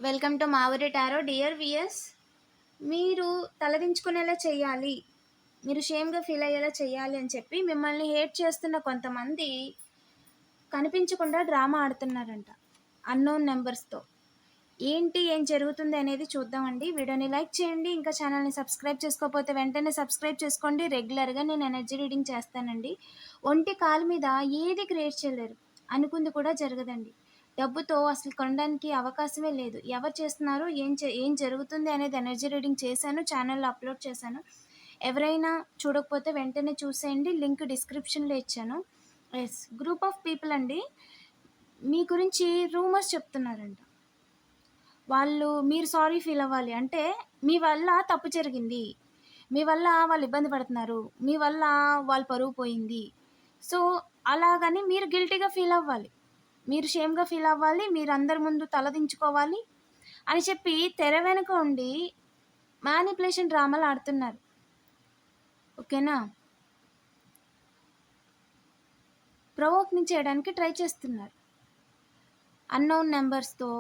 Welcome to Mavuri tarot. Dear weirs, మీరు తలదించుకునేలా చేయాలి, మీరు షేమ్గా ఫీల్ అయ్యేలా చేయాలి అని చెప్పి మిమ్మల్ని హేట్ చేస్తున్న కొంతమంది కనిపించకుండా డ్రామా ఆడుతున్నారంట అన్నోన్ నెంబర్స్తో. ఏం జరుగుతుంది అనేది చూద్దామండి. వీడియోని లైక్ చేయండి, ఇంకా ఛానల్ని సబ్స్క్రైబ్ చేసుకోకపోతే వెంటనే సబ్స్క్రైబ్ చేసుకోండి. రెగ్యులర్గా నేను ఎనర్జీ రీడింగ్ చేస్తానండి. ఒంటి కాలు మీద ఏది క్రియేట్ చేయలేరు, అనుకుంది కూడా జరగదండి. డబ్బుతో అసలు కొనడానికి అవకాశమే లేదు. ఎవరు చేస్తున్నారు, ఏం జరుగుతుంది అనేది ఎనర్జీ రీడింగ్ చేశాను, ఛానల్లో అప్లోడ్ చేశాను. ఎవరైనా చూడకపోతే వెంటనే చూసేయండి, లింక్ డిస్క్రిప్షన్లో ఇచ్చాను. ఎస్, గ్రూప్ ఆఫ్ పీపుల్ అండి మీ గురించి రూమర్స్ చెప్తున్నారంట. మీరు సారీ ఫీల్ అవ్వాలి. అంటే మీ వల్ల తప్పు జరిగింది, మీ వల్ల వాళ్ళు ఇబ్బంది పడుతున్నారు, మీ వల్ల వాళ్ళ పరువు పోయింది. సో అలాగని మీరు గిల్టీగా ఫీల్ అవ్వాలి, మీరు షేమ్గా ఫీల్ అవ్వాలి, మీరు అందరి ముందు తలదించుకోవాలి అని చెప్పి తెర వెనుక ఉండి మ్యానిపులేషన్ డ్రామాలు ఆడుతున్నారు. ఓకేనా? ప్రొవోకింగ్ చేయడానికి ట్రై చేస్తున్నారు అన్నోన్ నెంబర్స్తో.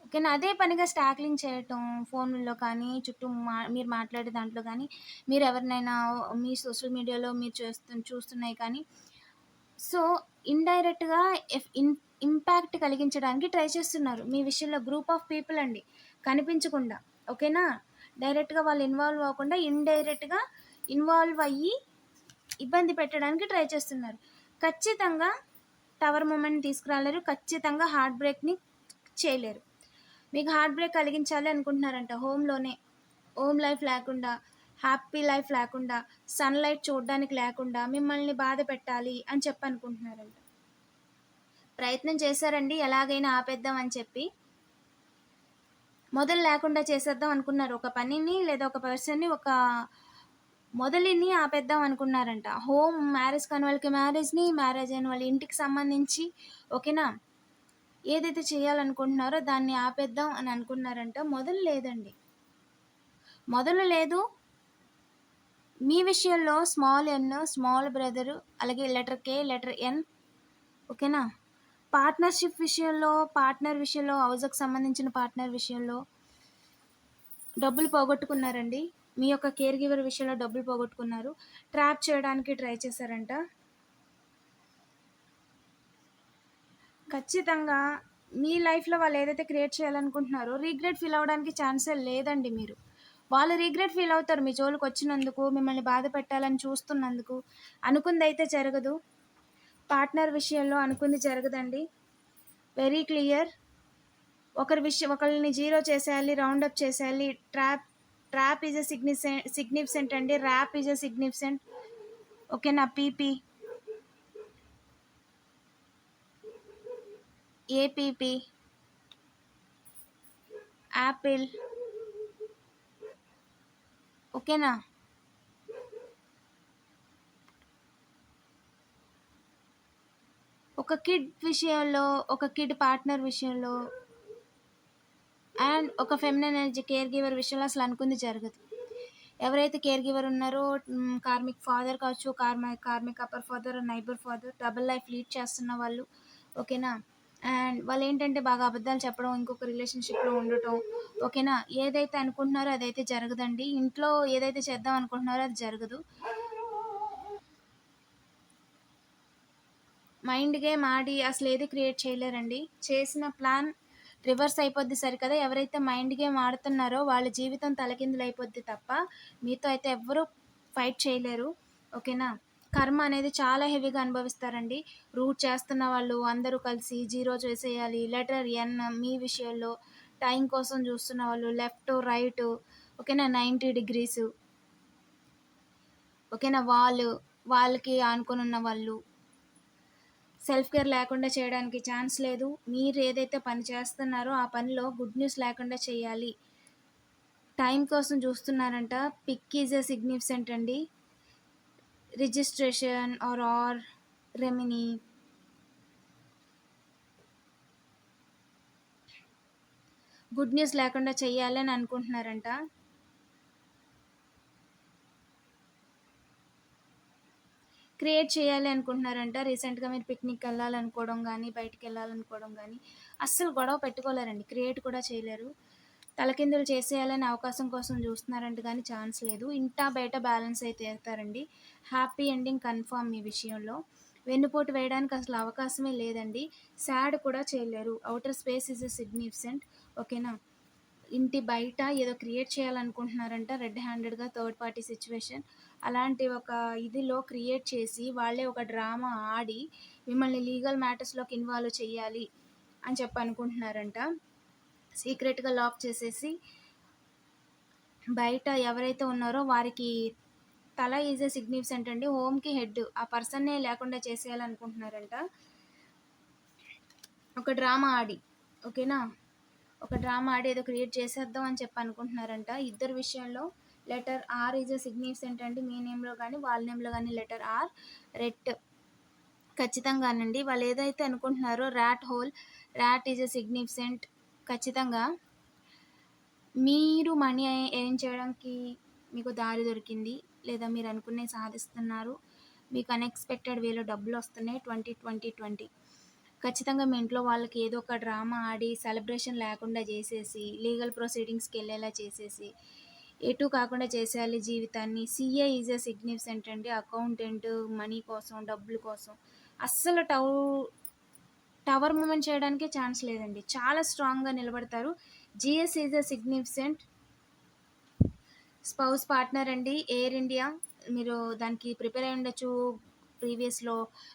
ఓకేనా? అదే పనిగా స్టాక్లింగ్ చేయటం, ఫోన్లో కానీ చుట్టూ మీరు మాట్లాడే దాంట్లో కానీ, మీరు ఎవరినైనా మీ సోషల్ మీడియాలో మీరు చూస్తున్నాయి కానీ, సో ఇండైరెక్ట్గా ఇంపాక్ట్ కలిగించడానికి ట్రై చేస్తున్నారు మీ విషయంలో. గ్రూప్ ఆఫ్ పీపుల్ అండి, కనిపించకుండా. ఓకేనా? డైరెక్ట్గా వాళ్ళు ఇన్వాల్వ్ అవ్వకుండా ఇండైరెక్ట్గా ఇన్వాల్వ్ అయ్యి ఇబ్బంది పెట్టడానికి ట్రై చేస్తున్నారు. ఖచ్చితంగా టవర్ మూమెంట్ తీసుకురాలేరు, ఖచ్చితంగా హార్ట్ బ్రేక్ని చేయలేరు. మీకు హార్ట్ బ్రేక్ కలిగించాలి అనుకుంటున్నారంట హోమ్లోనే. హోమ్ లైఫ్ లేకుండా, హ్యాపీ లైఫ్ లేకుండా, సన్లైట్ చూడడానికి లేకుండా మిమ్మల్ని బాధ పెట్టాలి అని చెప్పి అనుకుంటున్నారంట. ప్రయత్నం చేశారండి ఎలాగైనా ఆపేద్దాం అని చెప్పి. మొదలు లేకుండా చేసేద్దాం అనుకున్నారు, ఒక పనిని లేదా ఒక పర్సన్ని, ఒక మొదలిని ఆపేద్దాం అనుకున్నారంట. హోమ్ మ్యారేజ్ కాని వాళ్ళకి మ్యారేజ్ని, మ్యారేజ్ అయిన వాళ్ళ ఇంటికి సంబంధించి. ఓకేనా? ఏదైతే చేయాలనుకుంటున్నారో దాన్ని ఆపేద్దాం అని అనుకున్నారంట. మొదలు లేదండి, మొదలు లేదు. మీ విషయంలో స్మాల్ ఎన్, స్మాల్ బ్రదరు, అలాగే లెటర్ కే, లెటర్ ఎన్. ఓకేనా? పార్ట్నర్షిప్ విషయంలో, పార్ట్నర్ విషయంలో, హౌస్కి సంబంధించిన పార్ట్నర్ విషయంలో డబ్బులు పోగొట్టుకున్నారండి. మీ యొక్క కేర్ గివర్ విషయంలో డబ్బులు పోగొట్టుకున్నారు. ట్రాప్ చేయడానికి ట్రై చేశారంట. ఖచ్చితంగా మీ లైఫ్లో వాళ్ళు ఏదైతే క్రియేట్ చేయాలనుకుంటున్నారో రీగ్రెట్ ఫీల్ అవ్వడానికి ఛాన్సే లేదండి. వాళ్ళు రీగ్రెట్ ఫీల్ అవుతారు మీ జోలికి వచ్చినందుకు, మిమ్మల్ని బాధ పెట్టాలని చూస్తున్నందుకు. అనుకుంది అయితే జరగదు. పార్ట్నర్ విషయంలో అనుకుంది జరగదండి. Very clear. ఒకరిని జీరో చేసేయాలి, రౌండప్ చేసేయాలి. ట్రాప్ ఈజ్ ఎ సిగ్నిఫికెంట్ అండి, ర్యాప్ ఈజ్ ఎ సిగ్నిఫికెంట్. ఓకేనా? P P, A P P, apple. ఓకేనా? ఒక కిడ్ విషయంలో, ఒక కిడ్ పార్ట్నర్ విషయంలో, అండ్ ఒక ఫెమినైన్ ఎనర్జీ కేర్ గివర్ విషయంలో అసలు అనుకుంది జరగదు. ఎవరైతే కేర్ గివర్ ఉన్నారో, కార్మిక్ ఫాదర్ కావచ్చు, karmic upper father, neighbour father, double life lead చేస్తున్న వాళ్ళు. ఓకేనా? అండ్ వాళ్ళు ఏంటంటే బాగా అబద్ధాలు చెప్పడం, ఇంకొక రిలేషన్షిప్లో ఉండటం. ఓకేనా? ఏదైతే అనుకుంటున్నారో అదైతే జరగదండి. ఇంట్లో ఏదైతే చేద్దాం అనుకుంటున్నారో అది జరగదు. మైండ్ గేమ్ ఆడి అసలు ఏది క్రియేట్ చేయలేరండి. చేసిన ప్లాన్ రివర్స్ అయిపోద్ది సరికదా. ఎవరైతే మైండ్ గేమ్ ఆడుతున్నారో వాళ్ళ జీవితం తలకిందులు అయిపోద్ది తప్ప మీతో అయితే ఎవ్వరూ ఫైట్ చేయలేరు. ఓకేనా? కర్మ అనేది చాలా హెవీగా అనుభవిస్తారండి. రూట్ చేస్తున్న వాళ్ళు అందరూ కలిసి జీరో చేసేయాలి. లెటర్ ఎన్ మీ విషయంలో టైం కోసం చూస్తున్న వాళ్ళు, లెఫ్ట్ రైట్. ఓకేనా? 90 degrees. ఓకేనా? వాళ్ళకి ఆనుకొని ఉన్న వాళ్ళు. సెల్ఫ్ కేర్ లేకుండా చేయడానికి ఛాన్స్ లేదు. మీరు ఏదైతే పని చేస్తున్నారో ఆ పనిలో గుడ్ న్యూస్ లేకుండా చేయాలి. టైం కోసం చూస్తున్నారంట. పిక్ ఈజ్ ఎ సిగ్నిఫికెంట్ అండి, రిజిస్ట్రేషన్ ఆర్ రెమినీ. గుడ్ న్యూస్ లేకుండా చెయ్యాలని క్రియేట్ చేయాలి అనుకుంటున్నారంట. రీసెంట్‌గా మీరు పిక్నిక్‌కెళ్ళాలనుకోవడం గానీ, బయటికెళ్ళాలనుకోవడం గానీ, అస్సలు గొడవ పెట్టుకోలేరండి. క్రియేట్ కూడా చేయలేరు. తలకిందులు చేసేయాలని అవకాశం కోసం చూస్తున్నారంట గానీ ఛాన్స్ లేదు. ఇంటా బయట బ్యాలెన్స్ అయితే చేస్తారండి. హ్యాపీ ఎండింగ్ కన్ఫర్మ్ మీ విషయంలో. వెన్నుపోటు వేయడానికి అసలు అవకాశమే లేదండి. సాడ్ కూడా చేయలేరు. Outer space is a significant. ఓకేనా? ఇంటి బయట ఏదో క్రియేట్ చేయాలనుకుంటున్నారంట రెడ్ హ్యాండెడ్‌గా థర్డ్ పార్టీ సిట్యుయేషన్. అలాంటి ఒక ఇదిలో క్రియేట్ చేసి వాళ్ళే ఒక డ్రామా ఆడి మిమ్మల్ని లీగల్ మ్యాటర్స్‌లోకి ఇన్వాల్వ్ చేయాలి అని చెప్పి అనుకుంటున్నారంట. సీక్రెట్‌గా లాక్ చేసేసి బయట ఎవరైతే ఉన్నారో వారికి తల ఈజ్ ఎ సిగ్నిఫిసెంట్ అండి. హోమ్‌కి హెడ్. ఆ పర్సన్‌నే లేకుండా చేసేయాలనుకుంటున్నారంట. ఒక డ్రామా ఆడి. ఓకేనా? ఒక డ్రామా ఆడి ఏదో క్రియేట్ చేసేద్దాం అని చెప్పి అనుకుంటున్నారంట. ఇద్దరి విషయంలో letter R is a significant అండి. మీ నేమ్‌లో గానీ, వాళ్ళ నేమ్‌లో గానీ లెటర్ ఆర్, రెట్ ఖచ్చితంగానండి. వాళ్ళు ఏదైతే అనుకుంటున్నారో ర్యాట్ ఈజ్ ఎ సిగ్నిఫిసెంట్ ఖచ్చితంగా. మీరు మనీ ఎర్న్ చేయడానికి మీకు దారి దొరికింది. లేదా మీరు అనుకున్నవి సాధిస్తున్నారు. మీకు అన్‌ఎక్స్‌పెక్టెడ్ వేలో డబ్బులొస్తున్నాయి 20 ఖచ్చితంగా మీ ఇంట్లో వాళ్ళకి ఏదో ఒక డ్రామా ఆడి సెలబ్రేషన్ లేకుండా చేసేసి, లీగల్ ప్రొసీడింగ్స్‌కెళ్ళేలా చేసేసి, ఎటూ కాకుండా చేసేయాలి జీవితాన్ని. సీఏ ఈజ్ ఎ సిగ్నిఫిసెంట్ అండి. అకౌంటెంట్ మనీ కోసం, డబ్బుల కోసం అస్సలు టవర్ మూవ్‌మెంట్ చేయడానికే ఛాన్స్ లేదండి. చాలా స్ట్రాంగ్‌గా నిలబడతారు. GS is a significant spouse partner అండి. ఎయిర్ ఇండియా మీరు దానికి ప్రిపేర్ అయ్యి ఉండొచ్చు. ప్రీవియస్‌లో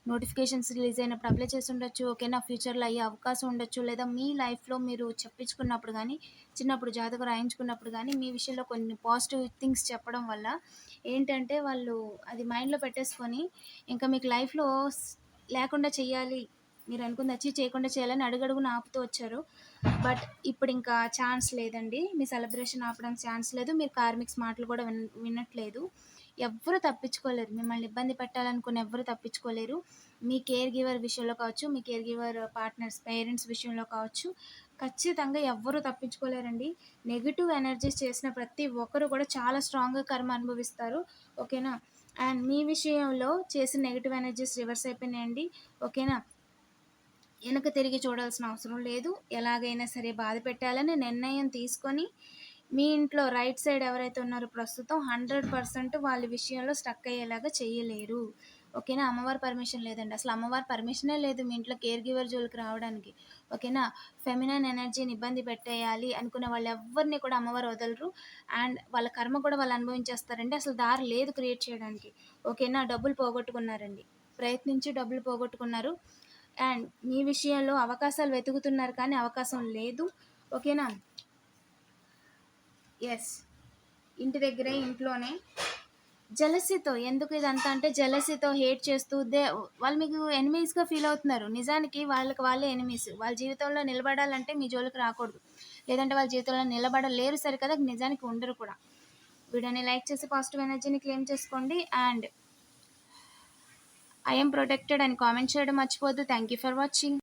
నోటిఫికేషన్స్ రిలీజ్ అయినప్పుడు అప్లై చేసి ఉండొచ్చు. ఓకేనా? ఫ్యూచర్‌లో అయ్యే అవకాశం ఉండొచ్చు. లేదా మీ లైఫ్‌లో మీరు చెప్పించుకున్నప్పుడు గానీ, చిన్నప్పుడు జాతకం రాయించుకున్నప్పుడు గానీ, మీ విషయంలో కొన్ని పాజిటివ్ థింగ్స్ చెప్పడం వల్ల ఏంటంటే, వాళ్ళు అది మైండ్‌లో పెట్టేసుకొని ఇంకా మీకు లైఫ్‌లో లేకుండా చెయ్యాలి, మీరు అనుకుంది అచీవ్ చేయకుండా చేయాలని అడుగడుగునా ఆపుతూ వచ్చారు. బట్ ఇప్పుడు ఇంకా ఛాన్స్ లేదండి. మీ సెలబ్రేషన్ ఆపడానికి ఛాన్స్ లేదు. మీరు కార్మిక్స్ మాటలు కూడా వినట్లేదు. ఎవ్వరు తప్పించుకోలేరు. మిమ్మల్ని ఇబ్బంది పెట్టాలనుకుని ఎవ్వరు తప్పించుకోలేరు. మీ కేర్ గివర్ విషయంలో కావచ్చు, మీ కేర్ గివర్ పార్ట్నర్స్, పేరెంట్స్ విషయంలో కావచ్చు, ఖచ్చితంగా ఎవ్వరు తప్పించుకోలేరండి. నెగెటివ్ ఎనర్జీస్ చేసిన ప్రతి ఒక్కరు కూడా చాలా స్ట్రాంగ్‌గా కర్మ అనుభవిస్తారు. ఓకేనా? అండ్ మీ విషయంలో చేసిన నెగెటివ్ ఎనర్జీస్ రివర్స్ అయిపోయినాయండి. ఓకేనా? వెనక తిరిగి చూడాల్సిన అవసరం లేదు. ఎలాగైనా సరే బాధ పెట్టాలని నిర్ణయం తీసుకొని, మీ ఇంట్లో రైట్ సైడ్ ఎవరైతే ఉన్నారో ప్రస్తుతం 100% వాళ్ళ విషయంలో స్టక్ అయ్యేలాగా చేయలేరు. ఓకేనా? అమ్మవారి పర్మిషన్ లేదండి. అసలు అమ్మవారి పర్మిషనే లేదు మీ ఇంట్లో కేర్ గివర్ జోలికి రావడానికి. ఓకేనా? ఫెమినైన్ ఎనర్జీని ఇబ్బంది పెట్టేయాలి అనుకునే వాళ్ళెవ్వరిని కూడా అమ్మవారు వదలరు. అండ్ వాళ్ళ కర్మ కూడా వాళ్ళు అనుభవించేస్తారండి. అసలు దారి లేదు క్రియేట్ చేయడానికి. ఓకేనా? డబ్బులు పోగొట్టుకున్నారండి. ప్రయత్నించి డబ్బులు పోగొట్టుకున్నారు. అండ్ మీ విషయంలో అవకాశాలు వెతుకుతున్నారు కానీ అవకాశం లేదు. ఓకేనా? ఎస్. ఇంటి దగ్గరే, ఇంట్లోనే జెలసీతో ఎందుకు ఇదంతా అంటే జెలసీతో హేట్ చేస్తూ వాళ్ళు మీకు ఎనిమీస్‌గా ఫీల్ అవుతున్నారు. నిజానికి వాళ్ళకి వాళ్ళే ఎనిమీస్. వాళ్ళ జీవితంలో నిలబడాలంటే మీ జోలికి రాకూడదు. లేదంటే వాళ్ళ జీవితంలో నిలబడలేరు సరికదా నిజానికి ఉండరు కూడా. వీడియోని లైక్ చేసి పాజిటివ్ ఎనర్జీని క్లెయిమ్ చేసుకోండి. అండ్ ఐ యామ్ ప్రొటెక్టెడ్ అని కామెంట్ చేయడం మర్చిపోవద్దు. Thank you for watching.